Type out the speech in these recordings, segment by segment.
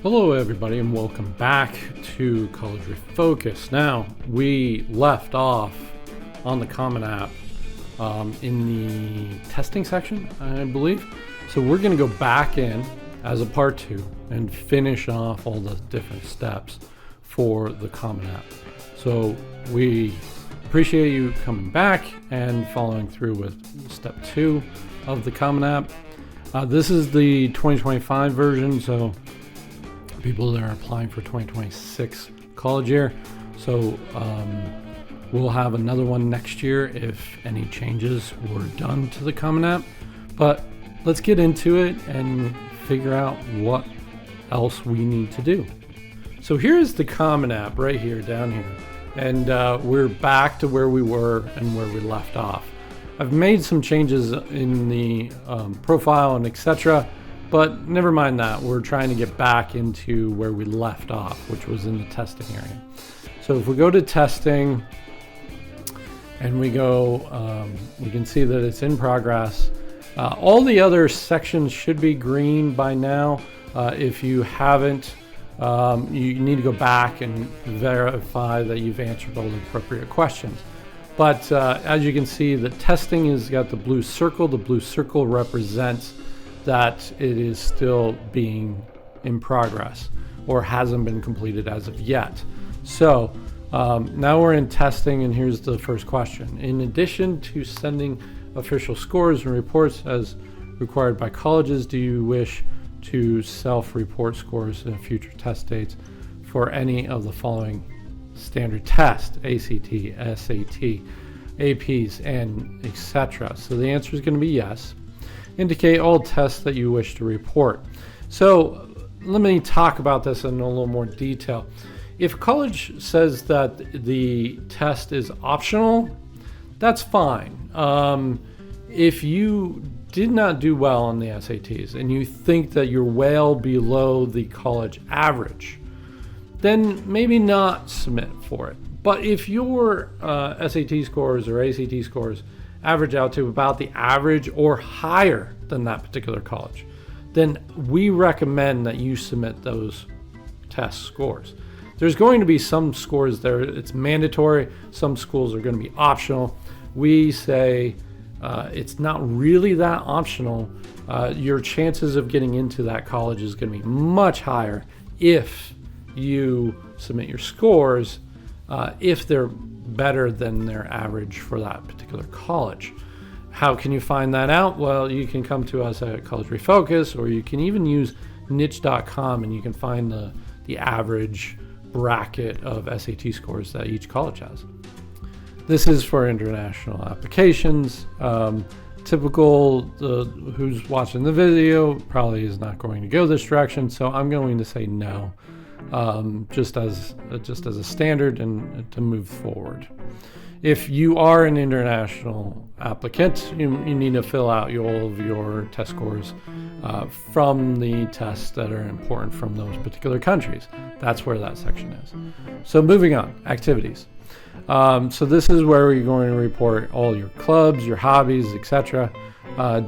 Hello everybody and welcome back to College Refocus. Now, we left off on the Common App in the testing section, I believe. So we're going to go back in as a part 2 and finish off all the different steps for the Common App. So we appreciate you coming back and following through with step 2 of the Common App. This is the 2025 version, so people that are applying for 2026 college year. So we'll have another one next year if any changes were done to the Common App. But let's get into it and figure out what else we need to do. So here's the Common App right here, down here. And we're back to where we were and where we left off. I've made some changes in the profile and etc. But never mind that, we're trying to get back into where we left off, which was in the testing area. So if we go to testing and we go, we can see that it's in progress. All the other sections should be green by now. If you haven't, you need to go back and verify that you've answered all the appropriate questions. But as you can see, the testing has got the blue circle. The blue circle represents that it is still being in progress or hasn't been completed as of yet. So now we're in testing, and here's the first question. In addition to sending official scores and reports as required by colleges, do you wish to self-report scores in future test dates for any of the following standard tests: ACT, SAT, APs, and etc.? So the answer is going to be yes. Indicate all tests that you wish to report. So let me talk about this in a little more detail. If a college says that the test is optional, that's fine. If you did not do well on the SATs and you think that you're well below the college average, then maybe not submit for it. But if your SAT scores or ACT scores average out to about the average or higher than that particular college, then we recommend that you submit those test scores. There's going to be some scores there, it's mandatory. Some schools are going to be optional. We say it's not really that optional. Your chances of getting into that college is going to be much higher if you submit your scores, if they're better than their average for that particular college. How can you find that out? Well, you can come to us at College Refocus, or you can even use niche.com and you can find the average bracket of SAT scores that each college has. This is for international applications. Typical, who's watching the video probably is not going to go this direction, so I'm going to say no. Just as a standard and to move forward. If you are an international applicant, you need to fill out all of your test scores from the tests that are important from those particular countries. That's where that section is. So moving on, activities. So this is where you're going to report all your clubs, your hobbies, etc.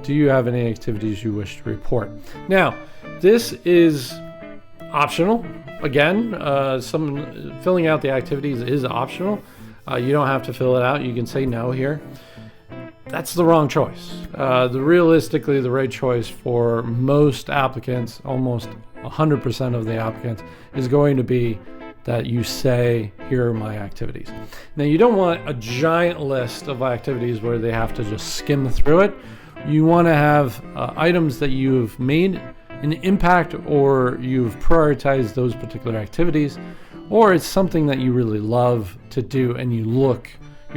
Do you have any activities you wish to report? Now, this is optional. Again, filling out the activities is optional. You don't have to fill it out. You can say no here. That's the wrong choice. Realistically, the right choice for most applicants, almost 100% of the applicants, is going to be that you say, here are my activities. Now, you don't want a giant list of activities where they have to just skim through it. You want to have items that you've made an impact, or you've prioritized those particular activities, or it's something that you really love to do, and you're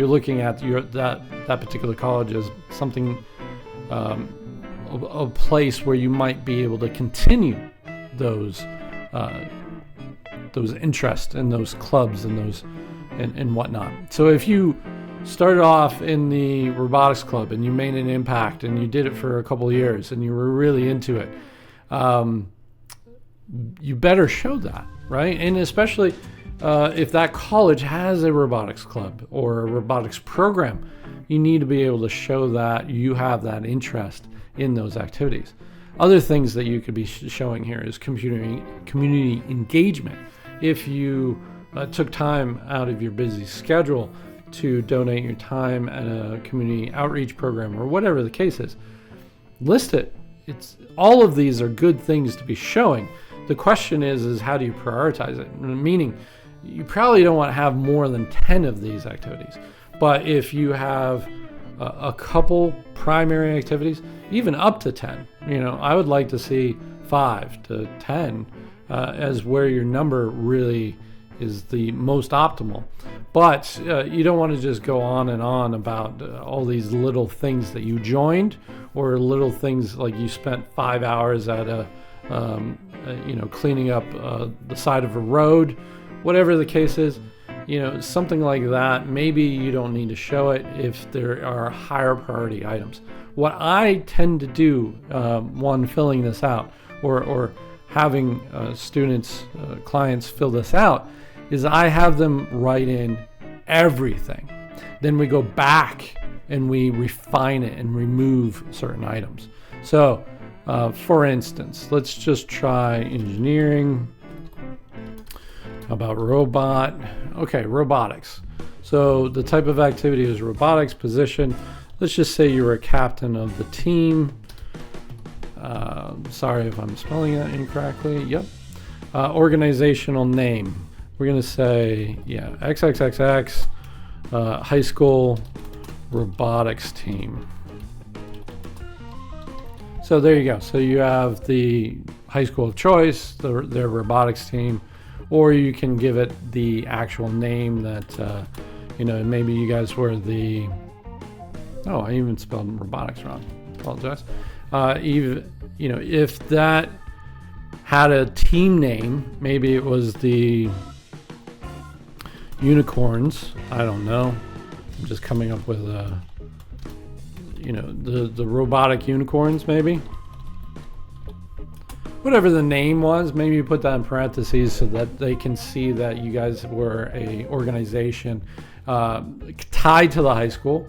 looking at that particular college as something, a place where you might be able to continue those interests and those clubs and those and whatnot. So if you started off in the robotics club and you made an impact and you did it for a couple of years and you were really into it, you better show that, right? And especially if that college has a robotics club or a robotics program, you need to be able to show that you have that interest in those activities. Other things that you could be showing here is community engagement. If you took time out of your busy schedule to donate your time at a community outreach program or whatever the case is, list it. It's all of these are good things to be showing. The question is how do you prioritize it? Meaning, you probably don't want to have more than 10 of these activities. But if you have a couple primary activities, even up to 10, I would like to see 5 to 10 as where your number really is the most optimal. But you don't want to just go on and on about all these little things that you joined, or little things like you spent 5 hours at cleaning up the side of a road, whatever the case is. Something like that, maybe you don't need to show it if there are higher priority items. What I tend to do when filling this out or having clients fill this out, is I have them write in everything. Then we go back and we refine it and remove certain items. So, for instance, let's just try engineering. How about robot? Okay, robotics. So the type of activity is robotics position. Let's just say you're a captain of the team. Sorry if I'm spelling that incorrectly. Yep. Organizational name. We're going to say, XXXX high school robotics team. So there you go. So you have the high school of choice, their robotics team, or you can give it the actual name that, maybe you guys were the, I even spelled robotics wrong. Apologize. If that had a team name, maybe it was the unicorns. I don't know. I'm just coming up with the robotic unicorns, maybe. Whatever the name was, maybe you put that in parentheses so that they can see that you guys were a organization tied to the high school,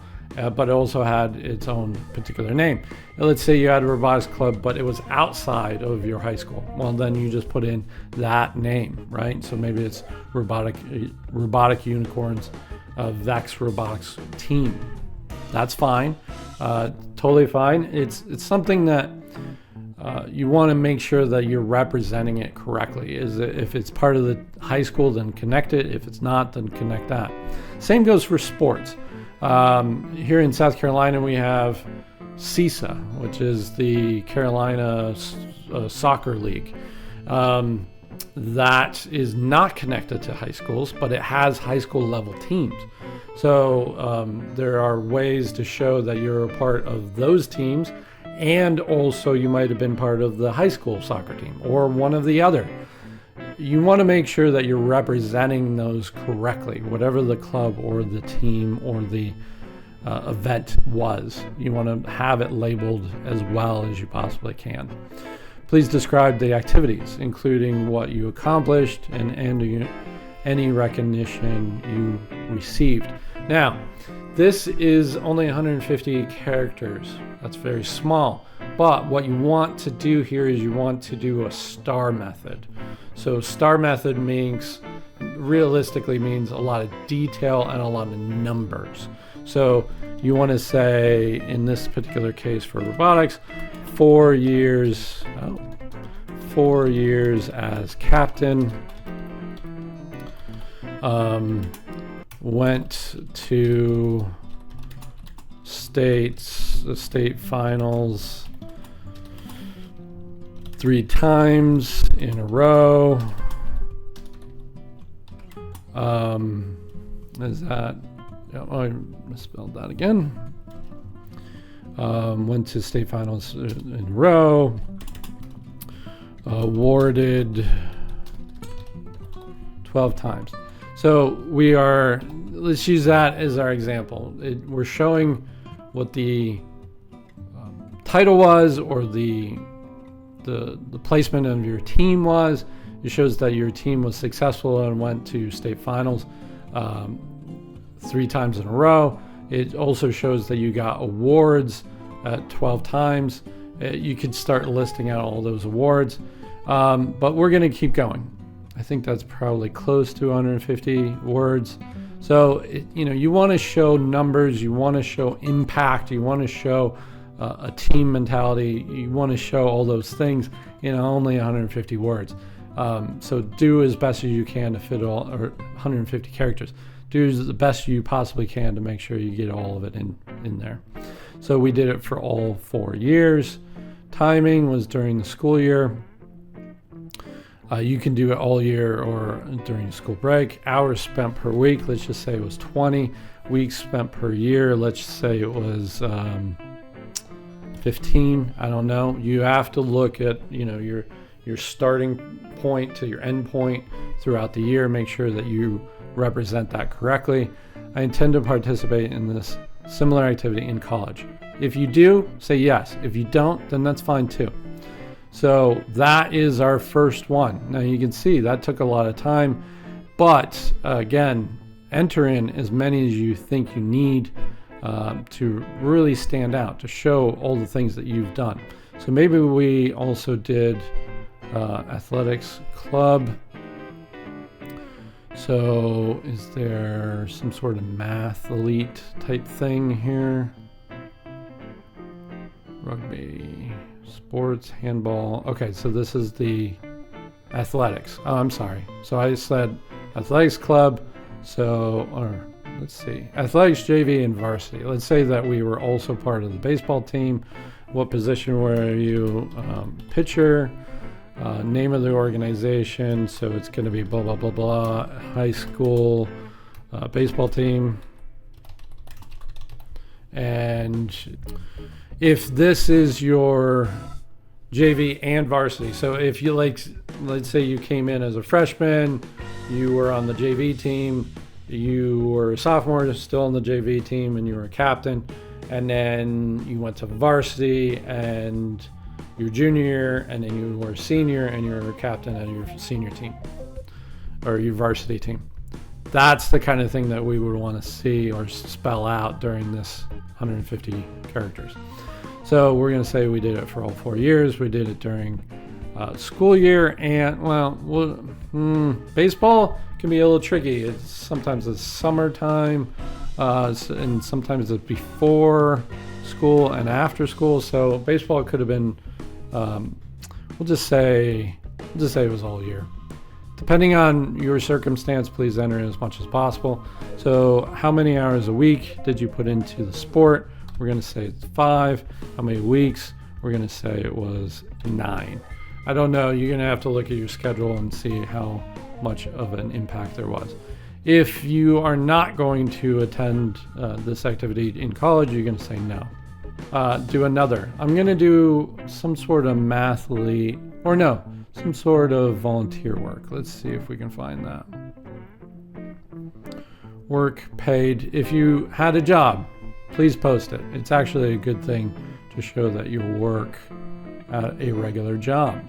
but it also had its own particular name. Let's say you had a robotics club, but it was outside of your high school. Well, then you just put in that name, right? So maybe it's robotic unicorns, Vex Robotics team. That's fine, totally fine. It's something that you want to make sure that you're representing it correctly. If it's part of the high school, then connect it. If it's not, then connect that. Same goes for sports. Here in South Carolina, we have CISA, which is the Carolina Soccer League. That is not connected to high schools, but it has high school level teams. So there are ways to show that you're a part of those teams, and also you might have been part of the high school soccer team or one of the other. You want to make sure that you're representing those correctly, whatever the club or the team or the event was. You want to have it labeled as well as you possibly can. Please describe the activities, including what you accomplished and any recognition you received. Now, this is only 150 characters. That's very small. But what you want to do here is you want to do a star method. So star method realistically means a lot of detail and a lot of numbers. So you want to say, in this particular case for robotics, 4 years as captain, went to state finals 3 times in a row. Is that? I misspelled that again. Went to state finals in a row. Awarded 12 times. So let's use that as our example. We're showing what the title was, or the placement of your team was. It shows that your team was successful and went to state finals 3 times in a row. It also shows that you got awards 12 times. You could start listing out all those awards, but we're going to keep going. I think that's probably close to 150 words. So, you want to show numbers, you want to show impact, you want to show a team mentality, you want to show all those things in only 150 words. So do as best as you can to fit all, or 150 characters. Do the best you possibly can to make sure you get all of it in there. So we did it for all 4 years. Timing was during the school year. You can do it all year or during school break. Hours spent per week, let's just say it was 20. Weeks spent per year, let's say it was 15. I don't know. You have to look at your starting point to your end point throughout the year. Make sure that you represent that correctly. I intend to participate in this similar activity in college. If you do, say yes. If you don't, then that's fine too. So that is our first one. Now you can see that took a lot of time, but again, enter in as many as you think you need to really stand out, to show all the things that you've done. So maybe we also did athletics club. So is there some sort of math elite type thing here? Rugby, sports, handball. Okay, so this is the athletics. Oh, I'm sorry. So I said athletics club. So, or let's see, athletics, JV, and varsity. Let's say that we were also part of the baseball team. What position were you? Pitcher. Name of the organization. So it's going to be blah, blah, blah, blah. High school baseball team. And if this is your JV and varsity, so if you let's say you came in as a freshman, you were on the JV team, you were a sophomore still on the JV team, and you were a captain, and then you went to varsity and your junior year, and then you were a senior and you're a captain of your senior team or your varsity team. That's the kind of thing that we would want to see or spell out during this 150 characters. So we're going to say we did it for all 4 years. We did it during school year, and baseball can be a little tricky. Sometimes it's summertime, and sometimes it's before school and after school. So baseball could have been, we'll just say it was all year. Depending on your circumstance, please enter in as much as possible. So how many hours a week did you put into the sport? We're going to say it's 5. How many weeks? We're going to say it was 9. I don't know. You're going to have to look at your schedule and see how much of an impact there was. If you are not going to attend this activity in college, you're going to say no. Do another. I'm going to do some sort of mathlete, or no, some sort of volunteer work. Let's see if we can find that. Work paid. If you had a job, please post it. It's actually a good thing to show that you work at a regular job.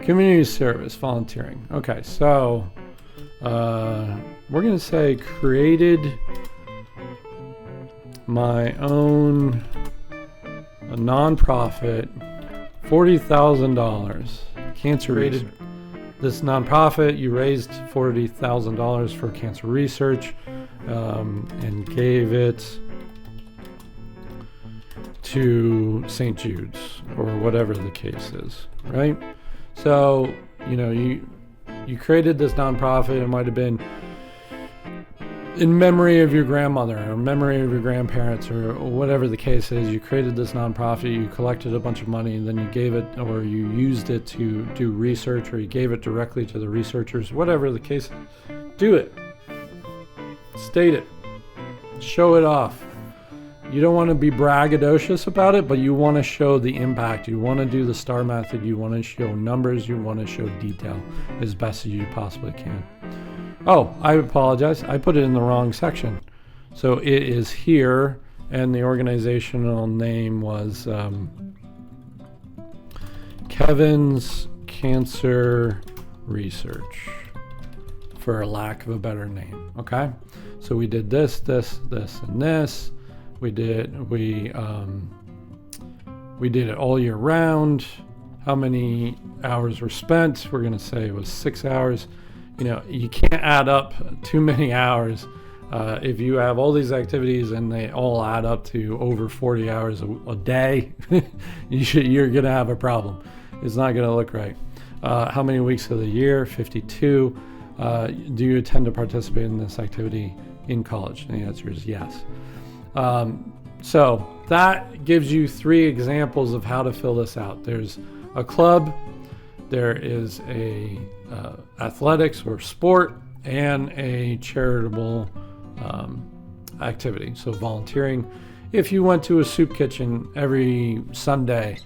Community service, volunteering. Okay, so we're going to say created my own a nonprofit, $40,000. Cancer research. This nonprofit, you raised $40,000 for cancer research and gave it to St. Jude's or whatever the case is, right? So, you created this nonprofit. It might have been in memory of your grandmother or memory of your grandparents or whatever the case is. You created this nonprofit, you collected a bunch of money, and then you gave it, or you used it to do research, or you gave it directly to the researchers, whatever the case. Do it. State it. Show it off. You don't want to be braggadocious about it, but you want to show the impact. You want to do the STAR method. You want to show numbers. You want to show detail as best as you possibly can. Oh, I apologize. I put it in the wrong section. So it is here, and the organizational name was Kevin's Cancer Research, for a lack of a better name. Okay? So we did this, and this. We We did it all year round. How many hours were spent? We're going to say it was 6 hours. You can't add up too many hours. If you have all these activities and they all add up to over 40 hours a day, you're going to have a problem. It's not going to look right. How many weeks of the year? 52. Do you intend to participate in this activity in college? And the answer is yes. So that gives you 3 examples of how to fill this out. There's a club, there is a athletics or sport, and a charitable activity. So volunteering. If you went to a soup kitchen every Sunday,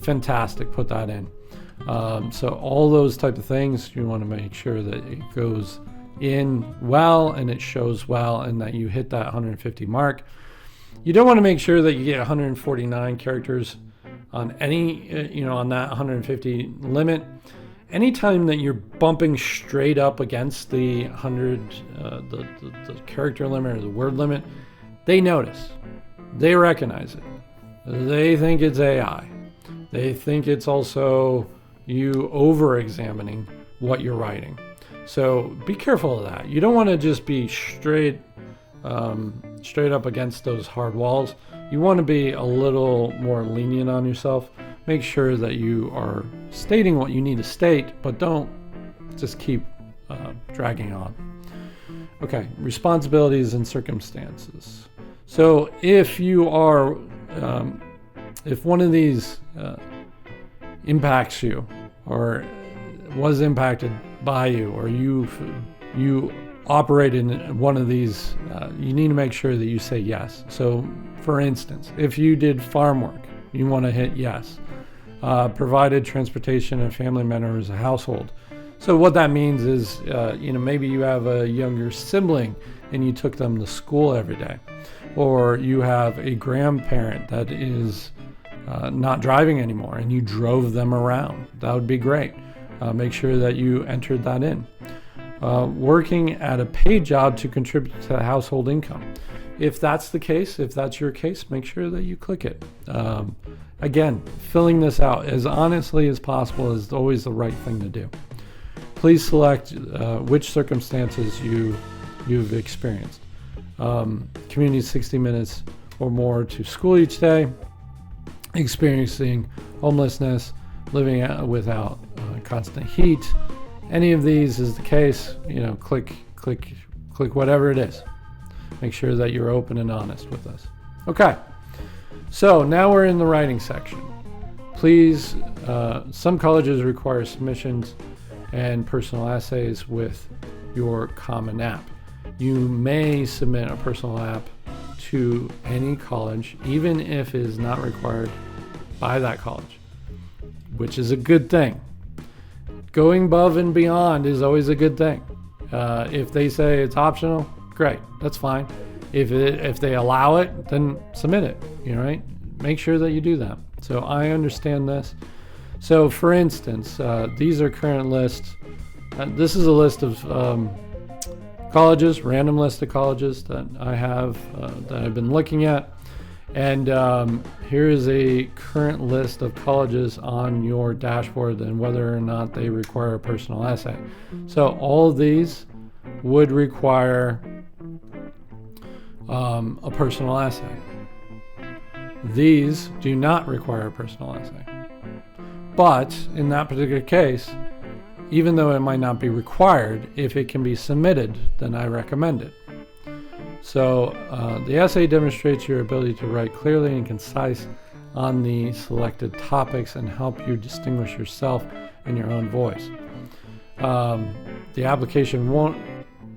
fantastic, put that in. So all those type of things, you want to make sure that it goes in well and it shows well and that you hit that 150 mark. You don't want to make sure that you get 149 characters on any, on that 150 limit. Anytime that you're bumping straight up against the 100, the character limit or the word limit, they notice. They recognize it. They think it's AI. They think it's also you over-examining what you're writing. So be careful of that. You don't want to just be straight up against those hard walls. You want to be a little more lenient on yourself. Make sure that you are stating what you need to state, but don't just keep dragging on. Okay, responsibilities and circumstances. So if you are, if one of these impacts you, or was impacted by you, or you operate in one of these, you need to make sure that you say yes. So for instance, if you did farm work, you want to hit yes. Provided transportation and family members a household. So what that means is, maybe you have a younger sibling and you took them to school every day, or you have a grandparent that is not driving anymore and you drove them around. That would be great. Make sure that you entered that in. Working at a paid job to contribute to the household income. If that's the case, if that's your case, make sure that you click it. Again, filling this out as honestly as possible is always the right thing to do. Please select which circumstances you've experienced. Community 60 minutes or more to school each day, experiencing homelessness, living without constant heat. Any of these is the case, click whatever it is. Make sure that you're open and honest with us. Okay, so now we're in the writing section. Please, some colleges require submissions and personal essays with your Common App. You may submit a personal app to any college, even if it is not required by that college, which is a good thing. Going above and beyond is always a good thing. If they say it's optional, great, that's fine. If they allow it, then submit it, right? Make sure that you do that. So I understand this. So for instance, these are current lists. This is a list of colleges, random list of colleges that I have, that I've been looking at. And here is a current list of colleges on your dashboard and whether or not they require a personal essay. So all of these would require a personal essay. These do not require a personal essay. But in that particular case, even though it might not be required, if it can be submitted, then I recommend it. So the essay demonstrates your ability to write clearly and concise on the selected topics and help you distinguish yourself in your own voice. The application won't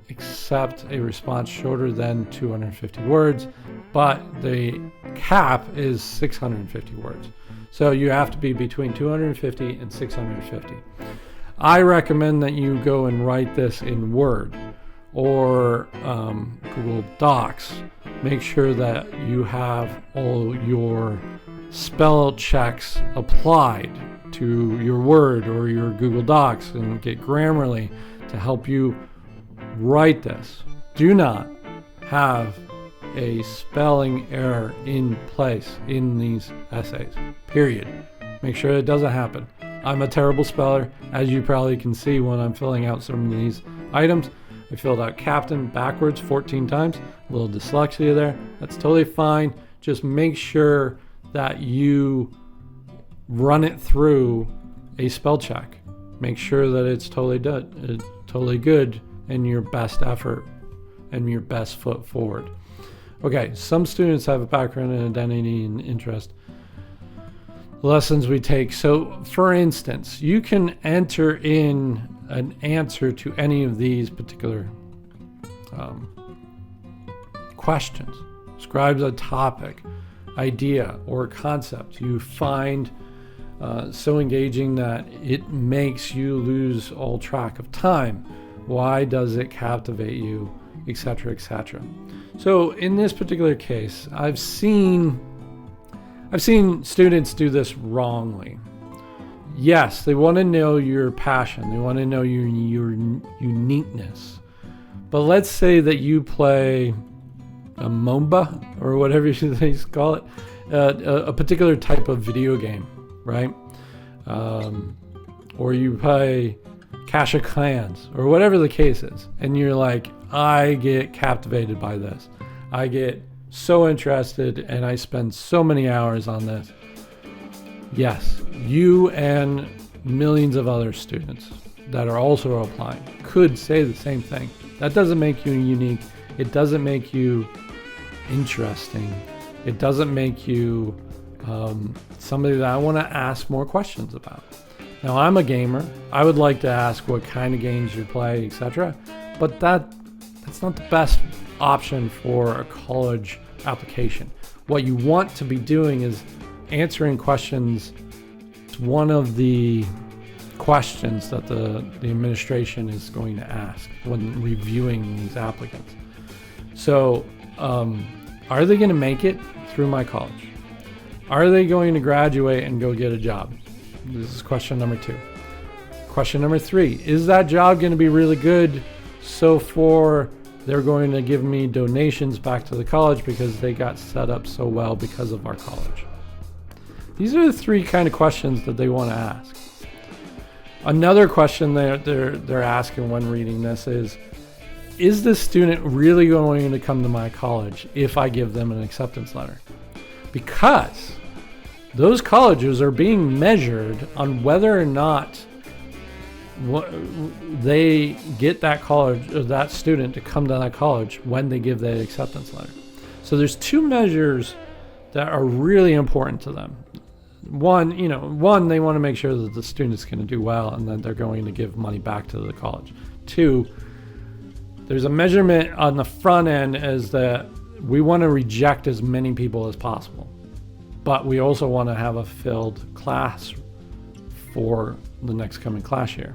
accept a response shorter than 250 words, but the cap is 650 words. So you have to be between 250 and 650. I recommend that you go and write this in Word or Google Docs. Make sure that you have all your spell checks applied to your Word or your Google Docs and get Grammarly to help you write this. Do not have a spelling error in place in these essays, period. Make sure it doesn't happen. I'm a terrible speller, as you probably can see when I'm filling out some of these items. I filled out captain backwards 14 times, a little dyslexia there. That's totally fine. Just make sure that you run it through a spell check. Make sure that it's totally good and your best effort and your best foot forward. Okay, some students have a background in identity and interest. Lessons we take. So, for instance, you can enter in an answer to any of these particular questions. Describes a topic, idea, or concept you find so engaging that it makes you lose all track of time. Why does it captivate you, etc., etc. So in this particular case, I've seen students do this wrongly. Yes, they want to know your passion. They want to know your uniqueness. But let's say that you play a MOBA or whatever they call it, a particular type of video game, right? Or you play Clash of Clans or whatever the case is, and you're like, I get captivated by this. I get so interested and I spend so many hours on this. Yes, you and millions of other students that are also applying could say the same thing. That doesn't make you unique. It doesn't make you interesting. It doesn't make you somebody that I want to ask more questions about. Now, I'm a gamer. I would like to ask what kind of games you play, etc. But that's not the best option for a college application. What you want to be doing is answering questions. It's one of the questions that the administration is going to ask when reviewing these applicants. So, are they going to make it through my college? Are they going to graduate and go get a job? This is question number 2. Question number 3, is that job going to be really good? So they're going to give me donations back to the college because they got set up so well because of our college. These are the 3 kind of questions that they want to ask. Another question they're asking when reading this is this student really going to come to my college if I give them an acceptance letter? Because those colleges are being measured on whether or not they get that college or that student to come to that college when they give that acceptance letter. So there's 2 measures that are really important to them. One, they want to make sure that the student's going to do well and that they're going to give money back to the college. 2, there's a measurement on the front end as that we want to reject as many people as possible. But we also want to have a filled class for the next coming class year.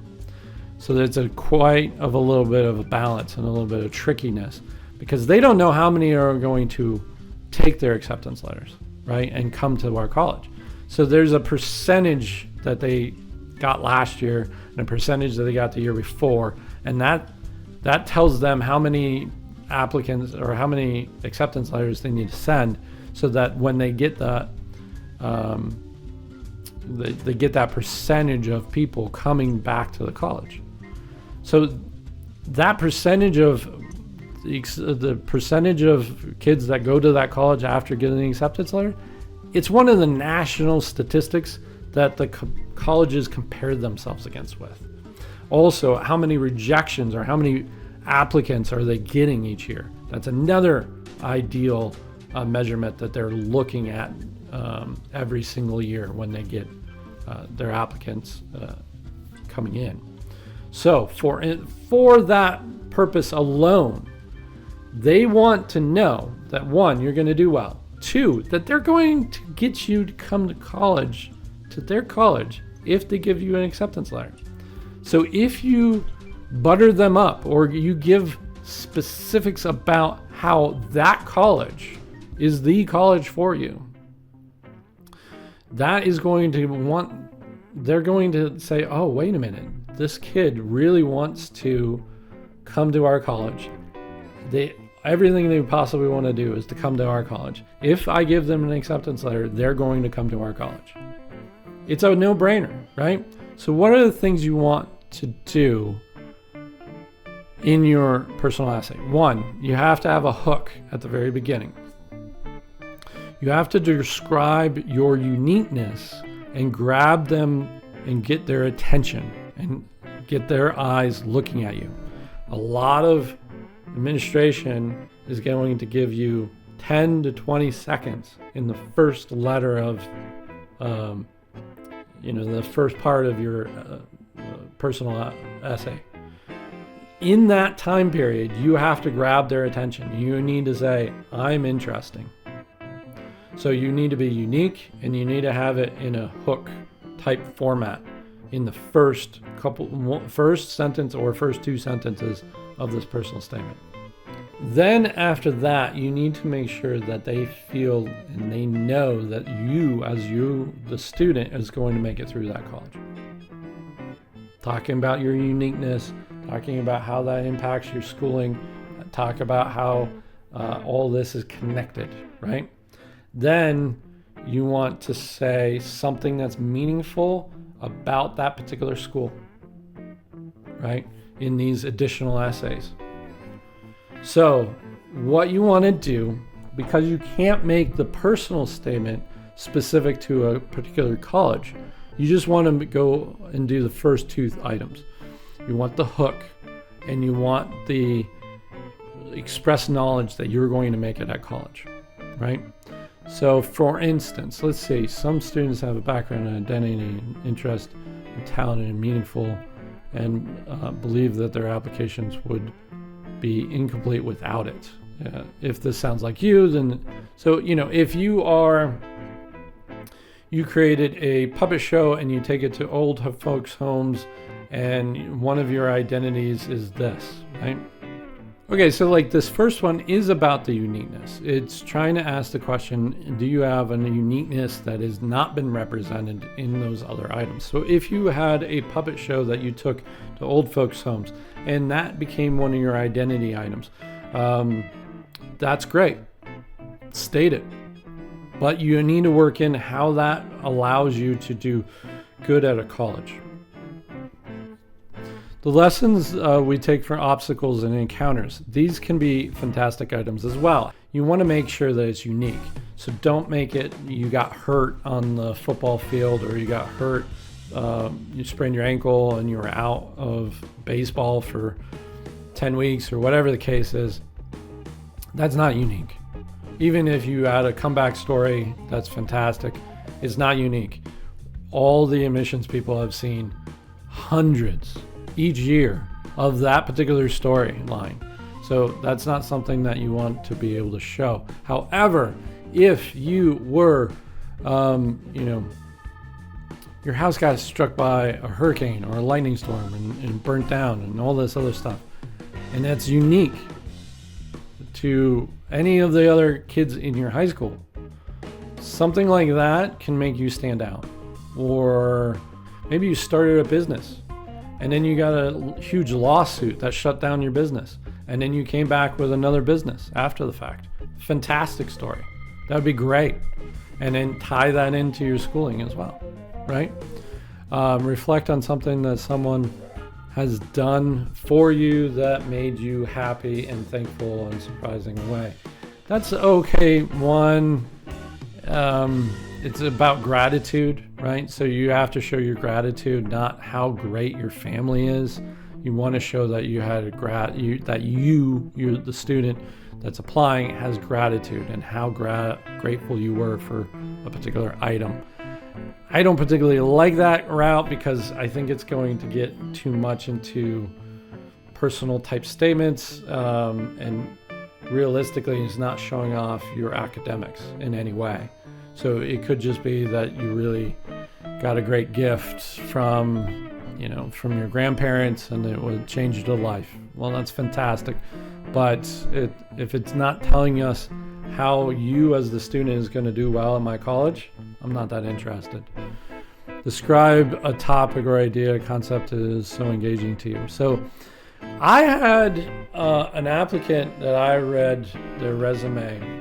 So there's quite a little bit of a balance and a little bit of trickiness because they don't know how many are going to take their acceptance letters, right, and come to our college. So there's a percentage that they got last year and a percentage that they got the year before, and that tells them how many applicants or how many acceptance letters they need to send so that when they get that they get that percentage of people coming back to the college. So that percentage of the percentage of kids that go to that college after getting the acceptance letter, it's one of the national statistics that the colleges compare themselves against with. Also, how many rejections or how many applicants are they getting each year? That's another ideal measurement that they're looking at every single year when they get their applicants coming in. So for that purpose alone, they want to know that 1, you're going to do well. 2, that they're going to get you to come to college, to their college, if they give you an acceptance letter. So if you butter them up or you give specifics about how that college is the college for you, that is going to they're going to say, oh, wait a minute, this kid really wants to come to our college. everything they possibly want to do is to come to our college. If I give them an acceptance letter, they're going to come to our college. It's a no-brainer, right? So what are the things you want to do in your personal essay? One, you have to have a hook at the very beginning. You have to describe your uniqueness and grab them and get their attention and get their eyes looking at you. A lot of administration is going to give you 10 to 20 seconds in the first letter of, the first part of your personal essay. In that time period, you have to grab their attention. You need to say, I'm interesting. So you need to be unique, and you need to have it in a hook type format in the first sentence or first two sentences of this personal statement. Then after that, you need to make sure that they feel and they know that the student, is going to make it through that college. Talking about your uniqueness, talking about how that impacts your schooling, talk about how all this is connected, right? Then you want to say something that's meaningful about that particular school, right? In these additional essays. So what you want to do, because you can't make the personal statement specific to a particular college, you just want to go and do the first two items. You want the hook, and you want the express knowledge that you're going to make it at college, right? So for instance, let's say some students have a background in identity and interest and talented and meaningful, and believe that their applications would be incomplete without it. If this sounds like you, then, so, if you created a puppet show and you take it to old folks' homes, and one of your identities is this, right? Okay, so like this first one is about the uniqueness. It's trying to ask the question, do you have a uniqueness that has not been represented in those other items? So if you had a puppet show that you took to old folks' homes and that became one of your identity items, that's great. State it. But you need to work in how that allows you to do good at a college. The lessons we take from obstacles and encounters, these can be fantastic items as well. You want to make sure that it's unique. So don't make it you got hurt on the football field, or you got hurt, you sprained your ankle and you were out of baseball for 10 weeks or whatever the case is. That's not unique. Even if you had a comeback story, that's fantastic. It's not unique. All the admissions people have seen hundreds each year of that particular storyline. So that's not something that you want to be able to show. However, if you were, your house got struck by a hurricane or a lightning storm and burnt down and all this other stuff, and that's unique to any of the other kids in your high school, something like that can make you stand out. Or maybe you started a business and then you got a huge lawsuit that shut down your business, and then you came back with another business after the fact. Fantastic story. That would be great. And then tie that into your schooling as well, right? Reflect on something that someone has done for you that made you happy and thankful in a surprising way. That's okay. One, it's about gratitude, right? So you have to show your gratitude, not how great your family is. You want to show that you had you're the student that's applying has gratitude, and how grateful you were for a particular item. I don't particularly like that route because I think it's going to get too much into personal type statements, and realistically it's not showing off your academics in any way. So it could just be that you really got a great gift from your grandparents and it would change your life. Well, that's fantastic. But if it's not telling us how you as the student is going to do well in my college, I'm not that interested. Describe a topic or idea, concept that is so engaging to you. So I had an applicant that I read their resume.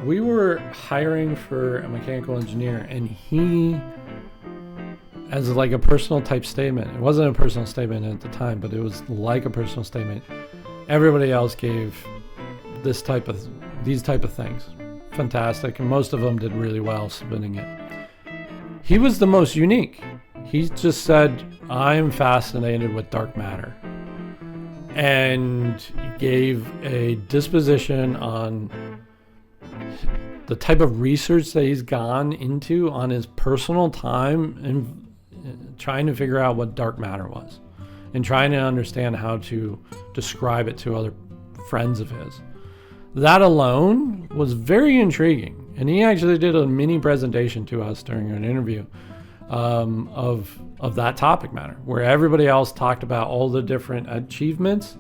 We were hiring for a mechanical engineer, and he, as like a personal type statement, it wasn't a personal statement at the time, but it was like a personal statement. Everybody else gave these type of things. Fantastic, and most of them did really well submitting it. He was the most unique. He just said, I am fascinated with dark matter, and gave a disposition on the type of research that he's gone into on his personal time and trying to figure out what dark matter was and trying to understand how to describe it to other friends of his. That alone was very intriguing, and he actually did a mini presentation to us during an interview of that topic matter, where everybody else talked about all the different achievements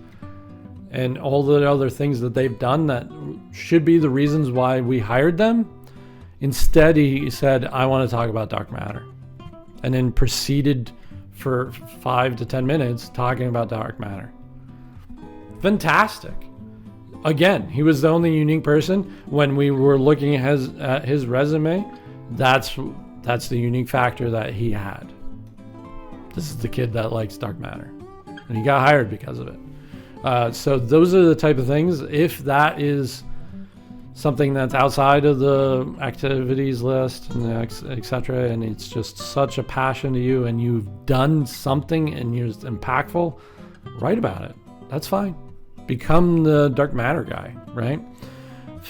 and all the other things that they've done that should be the reasons why we hired them. Instead, he said, I want to talk about dark matter, and then proceeded for 5 to 10 minutes talking about dark matter. Fantastic. Again, he was the only unique person. When we were looking at his resume, that's the unique factor that he had. This is the kid that likes dark matter, and he got hired because of it. So those are the type of things. If that is something that's outside of the activities list and etc., and it's just such a passion to you, and you've done something and you're impactful, write about it. That's fine. Become the dark matter guy, right?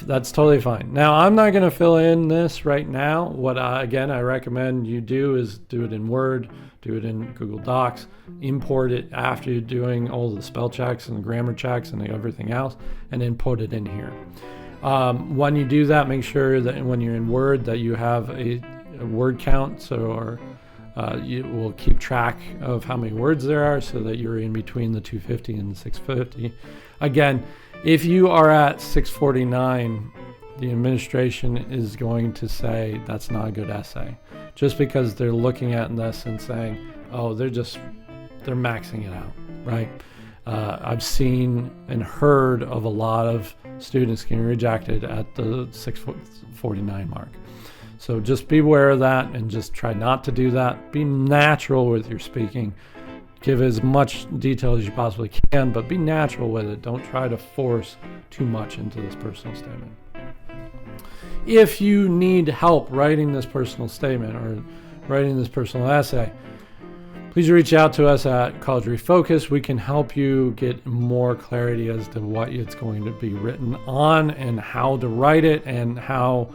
That's totally fine. Now, I'm not going to fill in this right now. What I recommend you do is do it in Word, do it in Google Docs, import it after you're doing all the spell checks and the grammar checks and everything else, and then put it in here. When you do that, make sure that when you're in Word that you have a word count, you will keep track of how many words there are so that you're in between the 250 and the 650. Again, if you are at 649, the administration is going to say that's not a good essay, just because they're looking at this and saying, oh, they're maxing it out, right? I've seen and heard of a lot of students getting rejected at the 649 mark. So just be aware of that and just try not to do that. Be natural with your speaking. Give as much detail as you possibly can, but be natural with it. Don't try to force too much into this personal statement. If you need help writing this personal statement or writing this personal essay, please reach out to us at College Refocus. We can help you get more clarity as to what it's going to be written on and how to write it, and how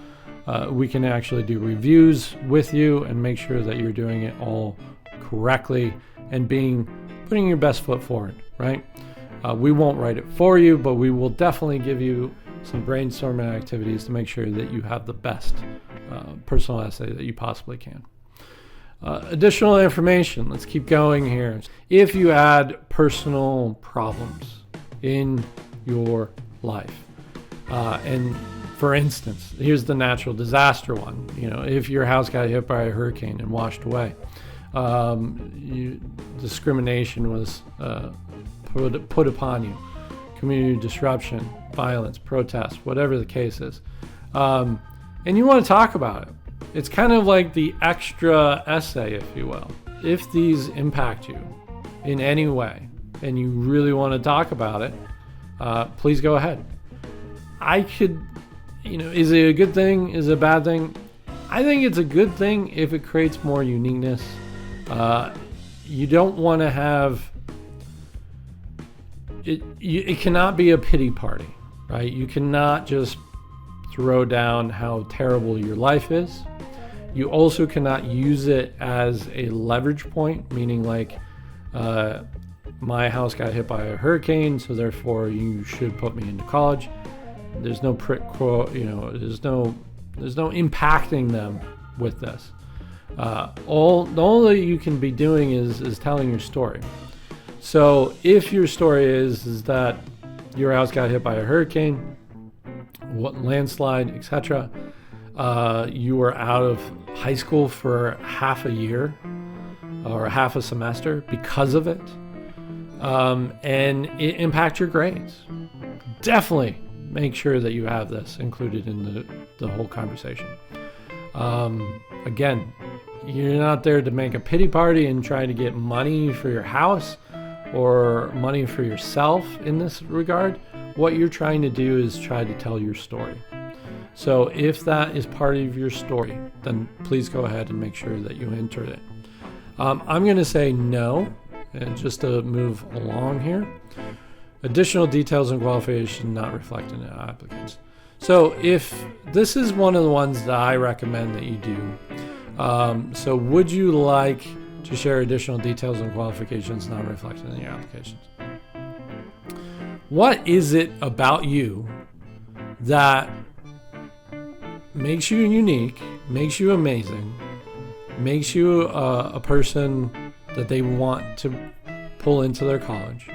we can actually do reviews with you and make sure that you're doing it all correctly and putting your best foot forward, right? We won't write it for you, but we will definitely give you some brainstorming activities to make sure that you have the best personal essay that you possibly can. Additional information, let's keep going here. If you had personal problems in your life, and for instance, here's the natural disaster one. If your house got hit by a hurricane and washed away, discrimination was put upon you, community disruption, violence, protest, whatever the case is, and you want to talk about it. It's kind of like the extra essay, if you will. If these impact you in any way and you really want to talk about it, please go ahead. Is it a good thing? Is it a bad thing? I think it's a good thing if it creates more uniqueness. You don't want to have it. It cannot be a pity party, right? You cannot just throw down how terrible your life is. You also cannot use it as a leverage point, meaning like, my house got hit by a hurricane, so therefore you should put me into college. There's no there's no impacting them with this. All that you can be doing is telling your story. So if your story is that your house got hit by a hurricane, landslide, etc., you were out of high school for half a year, or half a semester because of it, and it impacts your grades. Definitely make sure that you have this included in the whole conversation. Again, you're not there to make a pity party and try to get money for your house or money for yourself in this regard. What you're trying to do is try to tell your story. So if that is part of your story, then please go ahead and make sure that you enter it. I'm going to say no, and just to move along here. Additional details and qualification not reflected in applicants. So if this is one of the ones that I recommend that you do, so would you like to share additional details and qualifications not reflected in your applications? What is it about you that makes you unique, makes you amazing, makes you a person that they want to pull into their college,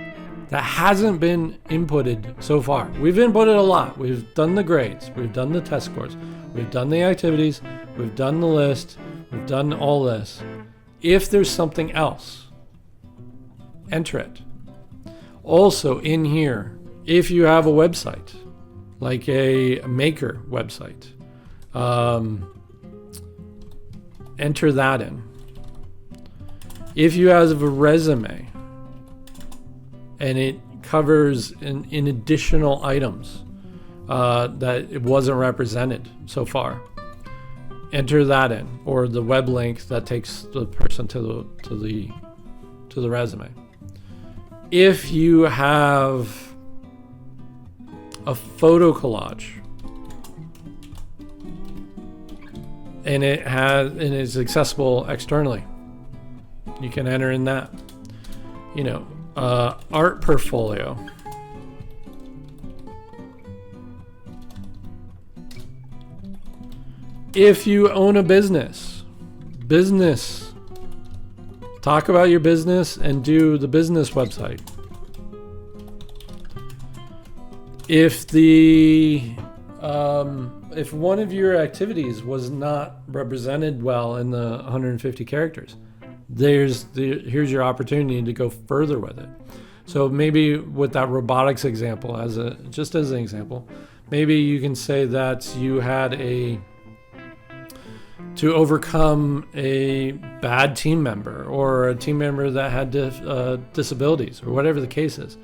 that hasn't been inputted so far? We've inputted a lot. We've done the grades, we've done the test scores, we've done the activities, we've done the list, we've done all this. If there's something else, enter it. Also in here, if you have a website, like a maker website, enter that in. If you have a resume and it covers in additional items that it wasn't represented so far, enter that in, or the web link that takes the person to the resume. If you have a photo collage and it's accessible externally, you can enter in that. Art portfolio. If you own a business, talk about your business and do the business website. If one of your activities was not represented well in the 150 characters, here's your opportunity to go further with it. So maybe with that robotics example, just as an example, maybe you can say that you had to overcome a bad team member or a team member that had disabilities or whatever the case is.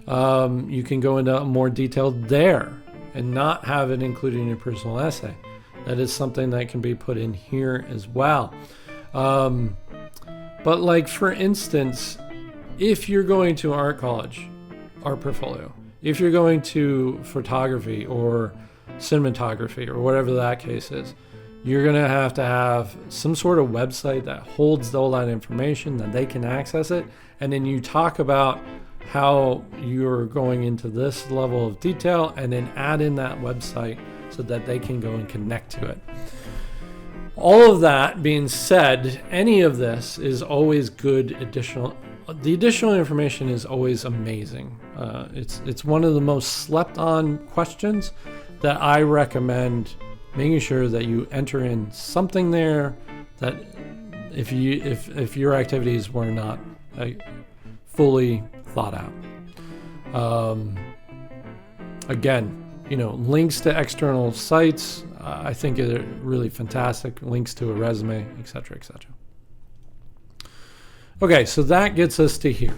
You can go into more detail there and not have it included in your personal essay. That is something that can be put in here as well. But like, for instance, if you're going to art college, art portfolio, if you're going to photography or cinematography or whatever that case is, you're going to have some sort of website that holds all that information, that they can access it. And then you talk about how you're going into this level of detail and then add in that website so that they can go and connect to it. All of that being said, any of this is always good the additional information is always amazing. It's one of the most slept on questions that I recommend making sure that you enter in something there that if your activities were not fully thought out. Again, links to external sites, I think are really fantastic. Links to a resume, etc., etc. Okay, so that gets us to here.